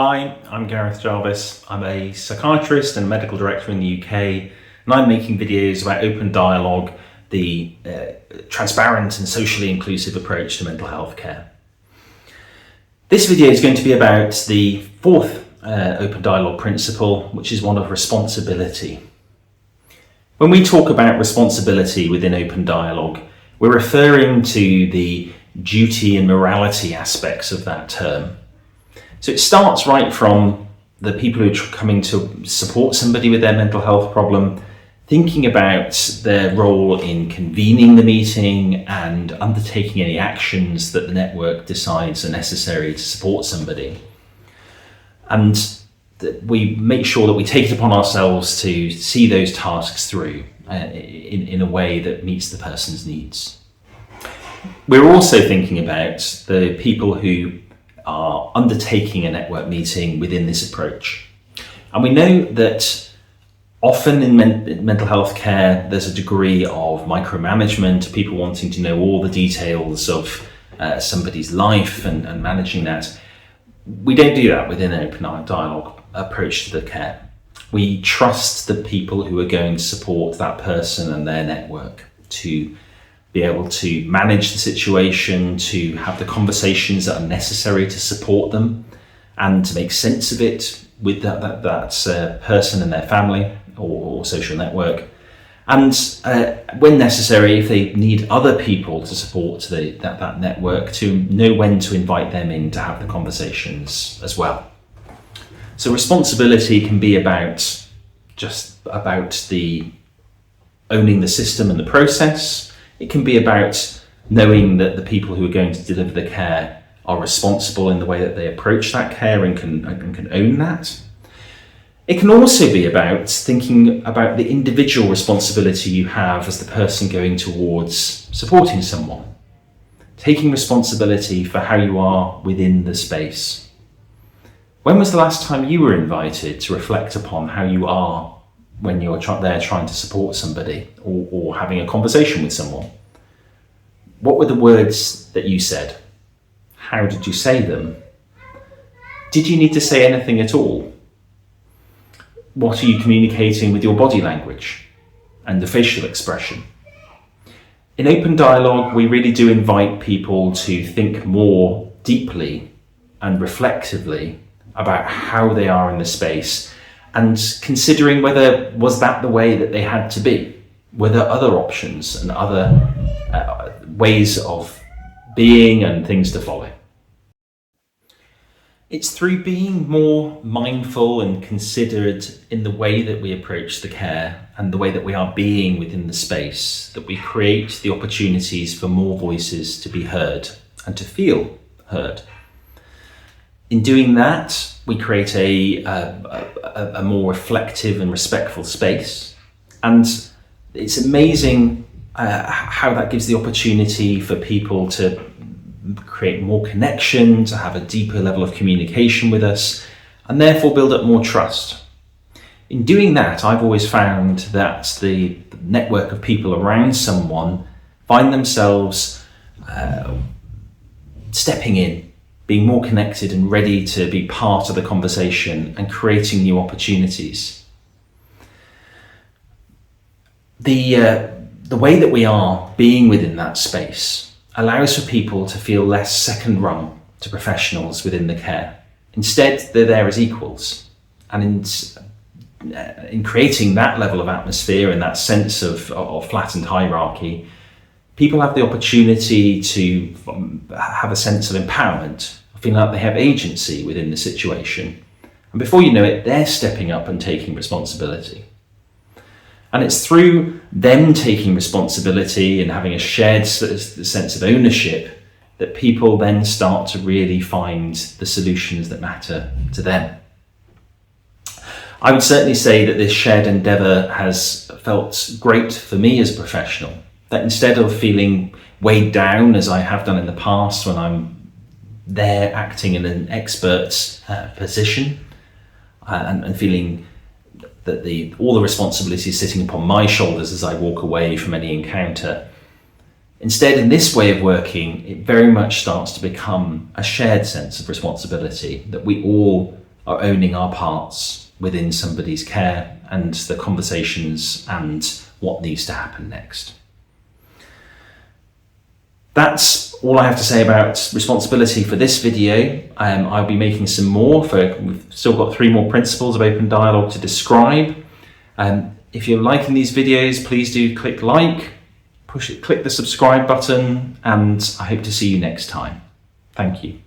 Hi, I'm Gareth Jarvis. I'm a psychiatrist and medical director in the UK, and I'm making videos about open dialogue, the transparent and socially inclusive approach to mental health care. This video is going to be about the fourth open dialogue principle, which is one of responsibility. When we talk about responsibility within open dialogue, we're referring to the duty and morality aspects of that term. So it starts right from the people who are coming to support somebody with their mental health problem, thinking about their role in convening the meeting and undertaking any actions that the network decides are necessary to support somebody. And we make sure that we take it upon ourselves to see those tasks through in a way that meets the person's needs. We're also thinking about the people who are undertaking a network meeting within this approach. And we know that often in mental health care, there's a degree of micromanagement, people wanting to know all the details of somebody's life and managing that. We don't do that within an open dialogue approach to the care. We trust the people who are going to support that person and their network to be able to manage the situation, to have the conversations that are necessary to support them and to make sense of it with that person and their family or social network. And when necessary, if they need other people to support that network, to know when to invite them in to have the conversations as well. So responsibility can be about the owning the system and the process. It can be about knowing that the people who are going to deliver the care are responsible in the way that they approach that care and can own that. It can also be about thinking about the individual responsibility you have as the person going towards supporting someone, taking responsibility for how you are within the space. When was the last time you were invited to reflect upon how you are when you're there trying to support somebody or having a conversation with someone? What were the words that you said? How did you say them? Did you need to say anything at all? What are you communicating with your body language and the facial expression? In open dialogue, we really do invite people to think more deeply and reflectively about how they are in the space and considering whether was that the way that they had to be? Were there other options and other ways of being and things to follow? It's through being more mindful and considered in the way that we approach the care and the way that we are being within the space that we create the opportunities for more voices to be heard and to feel heard. In doing that, we create a more reflective and respectful space. And it's amazing how that gives the opportunity for people to create more connection, to have a deeper level of communication with us, and therefore build up more trust. In doing that, I've always found that the network of people around someone find themselves stepping in, being more connected and ready to be part of the conversation and creating new opportunities. The way that we are being within that space allows for people to feel less second rung to professionals within the care. Instead, they're there as equals. And in creating that level of atmosphere and that sense of flattened hierarchy, people have the opportunity to have a sense of empowerment, feeling like they have agency within the situation. And before you know it, they're stepping up and taking responsibility. And it's through them taking responsibility and having a shared sense of ownership that people then start to really find the solutions that matter to them. I would certainly say that this shared endeavour has felt great for me as a professional, that instead of feeling weighed down as I have done in the past when I'm there acting in an expert's position and feeling that all the responsibility is sitting upon my shoulders as I walk away from any encounter. Instead, in this way of working, it very much starts to become a shared sense of responsibility that we all are owning our parts within somebody's care and the conversations and what needs to happen next. That's all I have to say about responsibility for this video. I'll be making some more. We've still got 3 more principles of open dialogue to describe. If you're liking these videos, please do click like, click the subscribe button, and I hope to see you next time. Thank you.